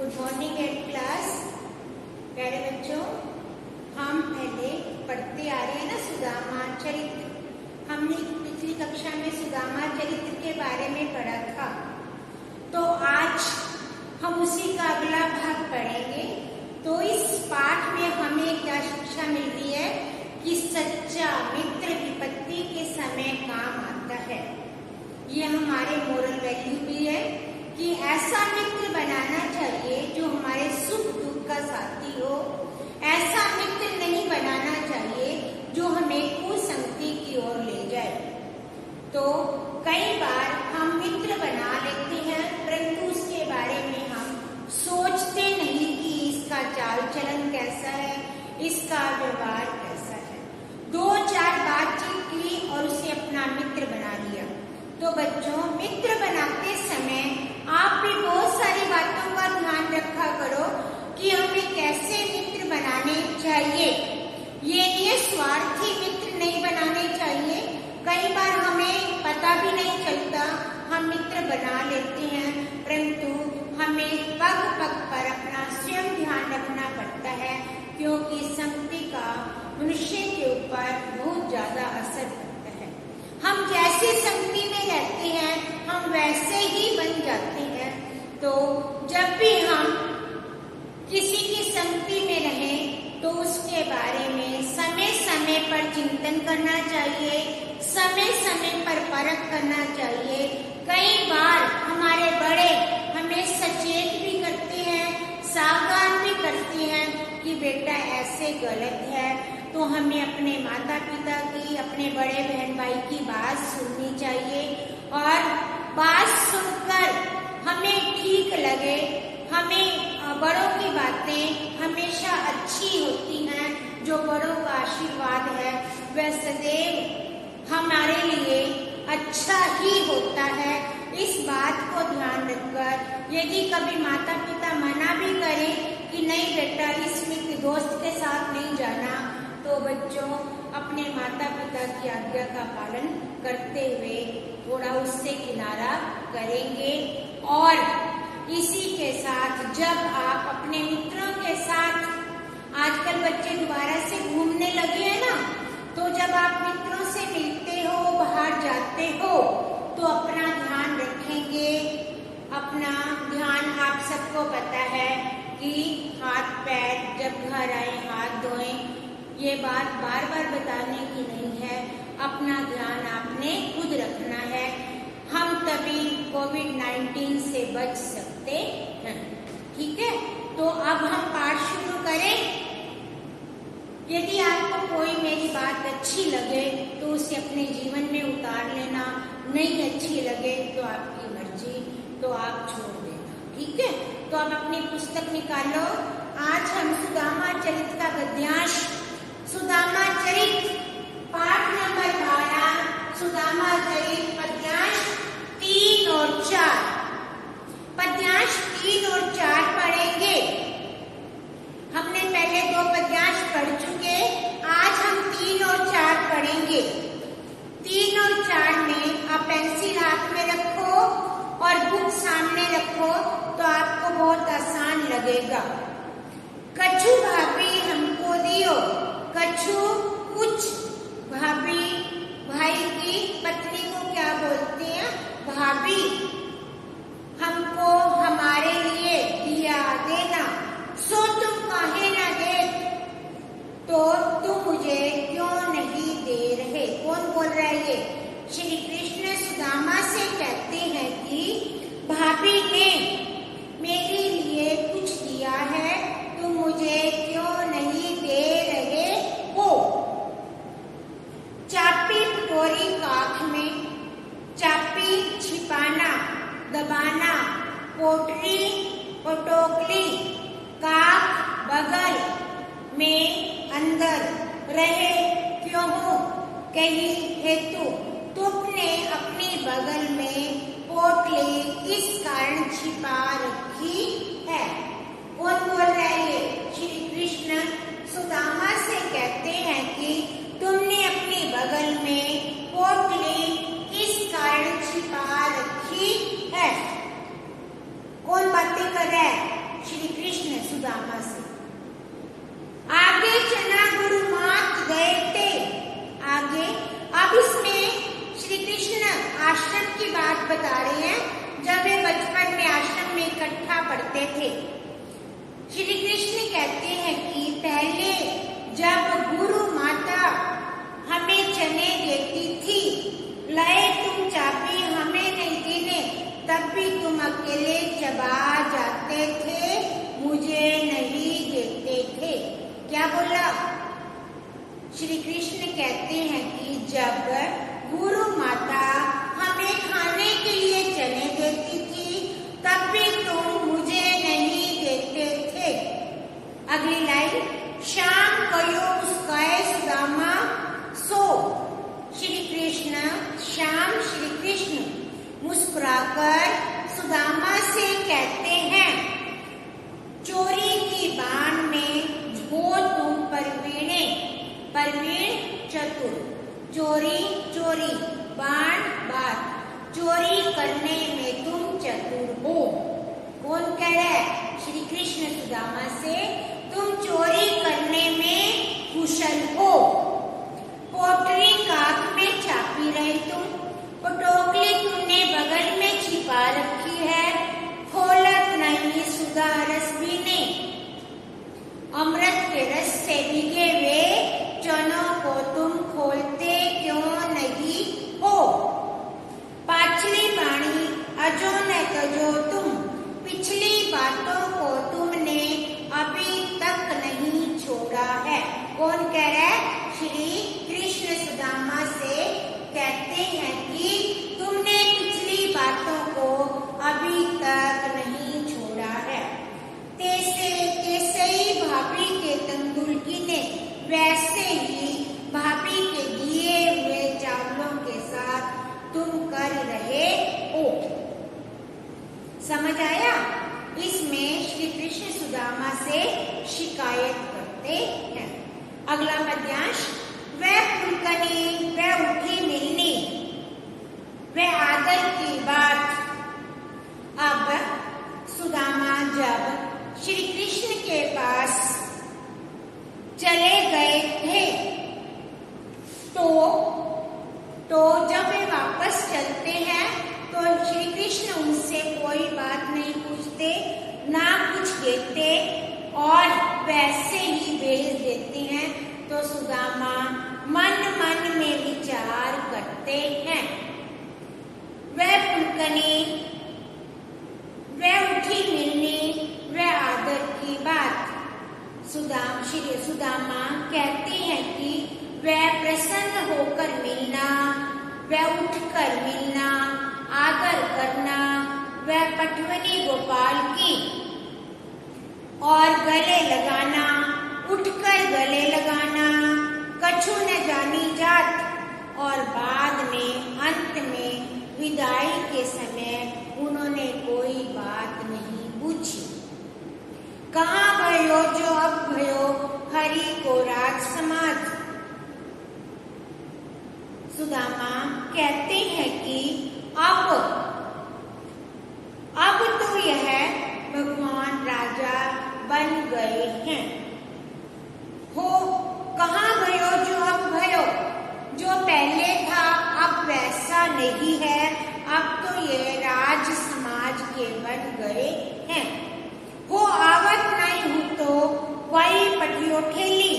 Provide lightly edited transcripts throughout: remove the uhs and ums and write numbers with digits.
Good morning eight class. प्यारे बच्चों, हम पहले पढ़ते आ रहे हैं ना सुदामा चरित्र। हमने पिछली कक्षा में सुदामा चरित्र के बारे में पढ़ा था, तो आज हम उसी का अगला भाग पढ़ेंगे। तो इस पाठ में हमें क्या शिक्षा मिल रही है कि सच्चा मित्र विपत्ति के समय काम आता है। ये हमारे मोरल वैल्यू भी है कि ऐसा मित्र बनाना चाहिए जो हमारे सुख दुख का साथी हो। ऐसा मित्र नहीं बनाना चाहिए जो हमें कुसंगति की ओर ले जाए। तो कई बार हम मित्र बना लेते हैं, परंतु उसके बारे में हम सोचते नहीं कि इसका चाल चलन कैसा है, इसका व्यवहार कैसा है। 2-4 बातचीत की और उसे अपना मित्र बना लिया। तो बच्चों, मित्र बनाते समय आप भी बहुत सारी बातों का ध्यान रखा करो कि हमें कैसे मित्र बनाने चाहिए। ये स्वार्थी मित्र नहीं बनाने चाहिए। कई बार हमें पता भी नहीं चलता, हम मित्र बना लेते हैं, परंतु हमें पग पग पर अपना स्वयं ध्यान रखना पड़ता है, क्योंकि संगति का मनुष्य के ऊपर बहुत ज्यादा असर पड़ता है। हम जैसे संगति में रहते हैं हम वैसे ही बन जाते हैं। तो जब भी हम किसी की संगति में रहें तो उसके बारे में समय समय पर चिंतन करना चाहिए, समय समय पर परख करना चाहिए। कई बार हमारे बड़े हमें सचेत भी करते हैं, सावधान भी करते हैं कि बेटा ऐसे गलत है। तो हमें अपने माता पिता की, अपने बड़े बहन भाई की बात सुननी चाहिए और बात सुनकर हमें ठीक लगे। हमें बड़ों की बातें हमेशा अच्छी होती हैं। जो बड़ों का आशीर्वाद है वह सदैव हमारे लिए अच्छा ही होता है। इस बात को ध्यान रखकर यदि कभी माता पिता मना भी करें कि नहीं बेटा इस मित्र दोस्त के साथ नहीं जाना, तो बच्चों अपने माता पिता की आज्ञा का पालन करते हुए थोड़ा उससे किनारा करेंगे। और इसी के साथ जब आप अपने मित्रों के साथ, आजकल बच्चे दोबारा से घूमने लगे हैं ना, तो जब आप मित्रों से मिलते हो, बाहर जाते हो, तो अपना ध्यान रखेंगे। अपना ध्यान, आप सबको पता है कि हाथ पैर जब घर आए हाथ धोएं। ये बात बार बार बताने की नहीं है, अपना ध्यान आपने खुद रखना है। हम तभी कोविड-19 से बच सकते हैं। ठीक है, तो अब हम पाठ शुरू करें। यदि आपको कोई मेरी बात अच्छी लगे तो उसे अपने जीवन में उतार लेना, नहीं अच्छी लगे तो आपकी मर्जी, तो आप छोड़ देना। ठीक है, तो अब अपनी पुस्तक निकालो। आज हम सुदामा चरित्र का गद्यांश, सुदामा चरित्र पाठ नंबर 12, सुदामा चरित्र पद्यांश 3 और 4। पद्यांश 3 और 4 पढ़ेंगे। हमने पहले 2 पद्यांश पढ़ चुके, आज हम 3 और 4 पढ़ेंगे। 3 और 4 में आप पेंसिल हाथ में रखो और बुक सामने रखो तो आपको बहुत आसान लगेगा। कछु भाभी हमको दियो, कछु कुछ। भाभी भाई की पत्नी को क्या बोलते हैं? भाभी। हमको हमारे लिए दिया देना, सो तुम काहे ना दे, तो तुम मुझे क्यों नहीं दे रहे? कौन बोल रहा है ये? श्री कृष्ण सुदामा से कहते हैं कि भाभी ने मेरे लिए कुछ दिया है, तुम मुझे क्यों नहीं दे रहे हो? चापी टोरी काख में, चापी छिपाना दबाना, पोटली पोटोकली, काख बगल में अंदर, रहे क्यों हो कहीं हेतु। तुमने अपनी बगल में पोटली इस कारण छिपा रखी है। कौन बोल रहा है ये? श्री कृष्ण सुदामा से कहते हैं कि तुमने अपनी बगल में पोटली इस कारण छिपा रखी है। कौन बातें कर रहा है? श्री तब भी तुम अकेले चबा जाते थे, मुझे नहीं देते थे। क्या बोला? श्री कृष्ण कहते हैं कि जब गुरु माता हमें खाने के लिए चने देती थी, तब भी तुम मुझे नहीं देते थे। अगली लाइन, शाम कयो मुस्काए सुदामा सो। श्री कृष्ण, श्याम श्री कृष्ण मुस्कुराकर सुदामा से कहते हैं, चोरी की बाण में हो तुम परवीणे। परवीण चतुर, चोरी चोरी, बाण बात, चोरी करने में तुम चतुर हो। कौन कह रहा है? श्री कृष्ण सुदामा से, तुम चोरी करने में कुशल हो। पोटरी काक में छापी रहे तुम, टोकरी तुमने बगल में छिपा रखी है, खोलत नहीं सुधा रस पीने। अमृत के रस से भीगे वे चनों को तुम खोलते क्यों नहीं हो। पाछली बाणी अजो न तजो तुम, पिछली बातों को तुमने अभी तक नहीं छोड़ा है। कौन कह रहा है? श्री कृष्ण सुदामा से कहते हैं कि तुमने पिछली बातों को अभी तक नहीं छोड़ा है। तैसे ही भाभी के तंदूर गिने, वैसे ही भाभी के दिए हुए चावलों के साथ तुम कर रहे हो। समझ आया? इसमें श्री कृष्ण सुदामा से शिकायत करते हैं। अगला पद्यांश, वह फुलकनी वह उठी मिलनी, वह आदर की बात। अब सुदामा जब श्री कृष्ण के पास चले गए थे, तो जब वे वापस चलते हैं तो श्री कृष्ण उनसे कोई बात नहीं पूछते, ना कुछ देते और वैसे ही भेज देते हैं। तो सुदामा मन मन में विचार करते हैं, वह फुलकनी वह उठी मिलनी, वह आदर की बात। श्री सुदामा कहते हैं कि वह प्रसन्न होकर मिलना, वह उठकर मिलना, आदर करना, वह पटवनी गोपाल की और गले लगाना, उठकर गले लगाना, कछु न जानी जात। और बाद में अंत में विदाई के समय उन्होंने कोई बात नहीं पूछी। कहाँ भयो जो अब भयो हरि को राज समाज। सुदामा कहते हैं कि अब तो यह भगवान राजा बन गए हैं। हो कहाँ भयो जो अब भयो, जो पहले था अब वैसा नहीं है, अब तो ये राज समाज के बन गए हैं। हो आवत नहीं हूं तो वही पटियो ठेली।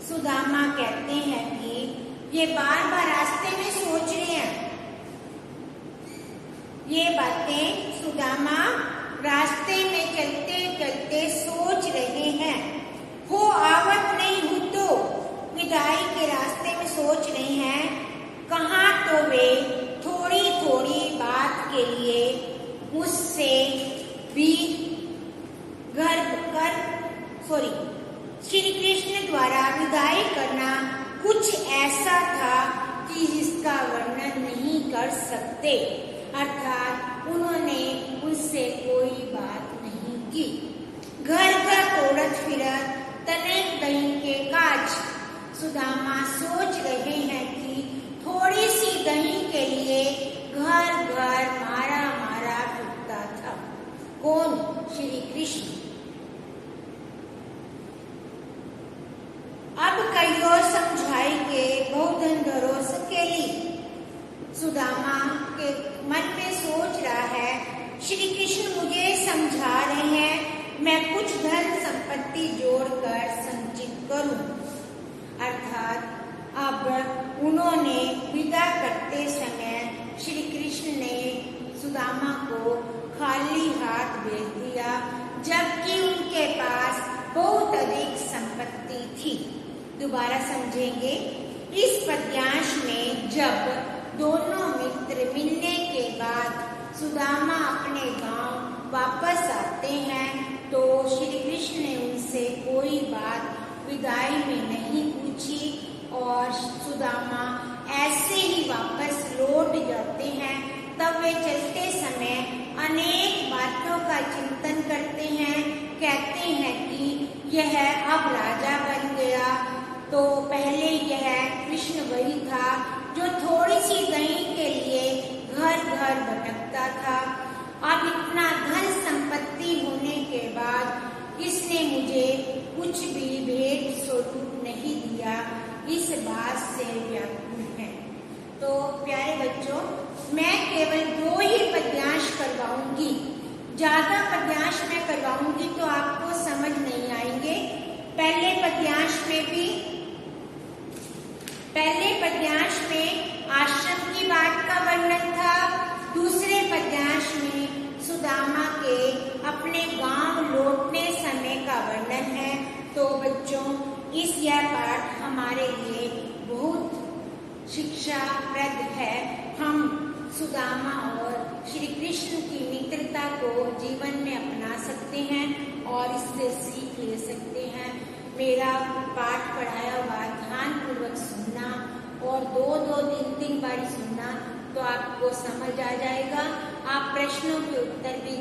सुदामा कहते हैं कि ये बार बार रास्ते में सोच रहे हैं, ये बातें सुदामा रास्ते में चलते चलते सोच रहे हैं। हो आवत नहीं हूं तो विदाई के रास्ते में सोच रहे हैं। कहाँ तो वे थोड़ी थोड़ी बात के लिए मुझसे भी श्री कृष्ण द्वारा विदाई करना कुछ ऐसा था कि जिसका वर्णन नहीं कर सकते। अर्थात उन्होंने उनसे कोई बात नहीं की। घर घर तोड़त फिरत तनिक दही के काज। सुदामा सोच रहे हैं कि थोड़ी सी दही के लिए घर घर मारा मारा फिरता था। कौन? श्री कृष्ण। अब कहियो समझाई के बहुधन धरो सकेली। सुदामा के मन में सोच रहा है, श्री कृष्ण मुझे समझा रहे हैं, मैं कुछ धन संपत्ति जोड़कर संचित करूं। अर्थात अब उन्होंने विदा करते समय श्री कृष्ण ने सुदामा बेच दिया, जबकि उनके पास बहुत अधिक संपत्ति थी। दोबारा समझेंगे। इस पद्यांश में जब दोनों मित्र मिलने के बाद सुदामा अपने गांव वापस आते हैं तो श्री कृष्ण ने उनसे कोई बात विदाई में नहीं पूछी और सुदामा ऐसे ही वापस लौट जाते हैं। तब वे चलते समय अनेक बातों का चिंतन करते हैं। कहते हैं कि यह अब राजा बन गया, तो पहले यह कृष्ण वही था जो थोड़ी सी दही के लिए घर घर भटकता था। अब इतना धन संपत्ति होने के बाद इसने मुझे कुछ भी भेंट स्वरूप नहीं दिया, इस बात से व्याकुल है। तो प्यारे बच्चों, मैं केवल 2 ही पद्यांश करवाऊंगी, ज्यादा पद्यांश मैं करवाऊंगी तो आपको समझ नहीं आएंगे। पहले पद्यांश में आश्रम की बात का वर्णन था, दूसरे पद्यांश में सुदामा के अपने गांव लौटने समय का वर्णन है। तो बच्चों, यह पाठ हमारे लिए बहुत शिक्षाप्रद है। हम सुदामा और श्री कृष्ण की मित्रता को जीवन में अपना सकते हैं और इससे सीख ले सकते हैं। मेरा पाठ पढ़ाया हुआ ध्यानपूर्वक सुनना और 2-2, 3-3 बार सुनना तो आपको समझ आ जाएगा। आप प्रश्नों के उत्तर भी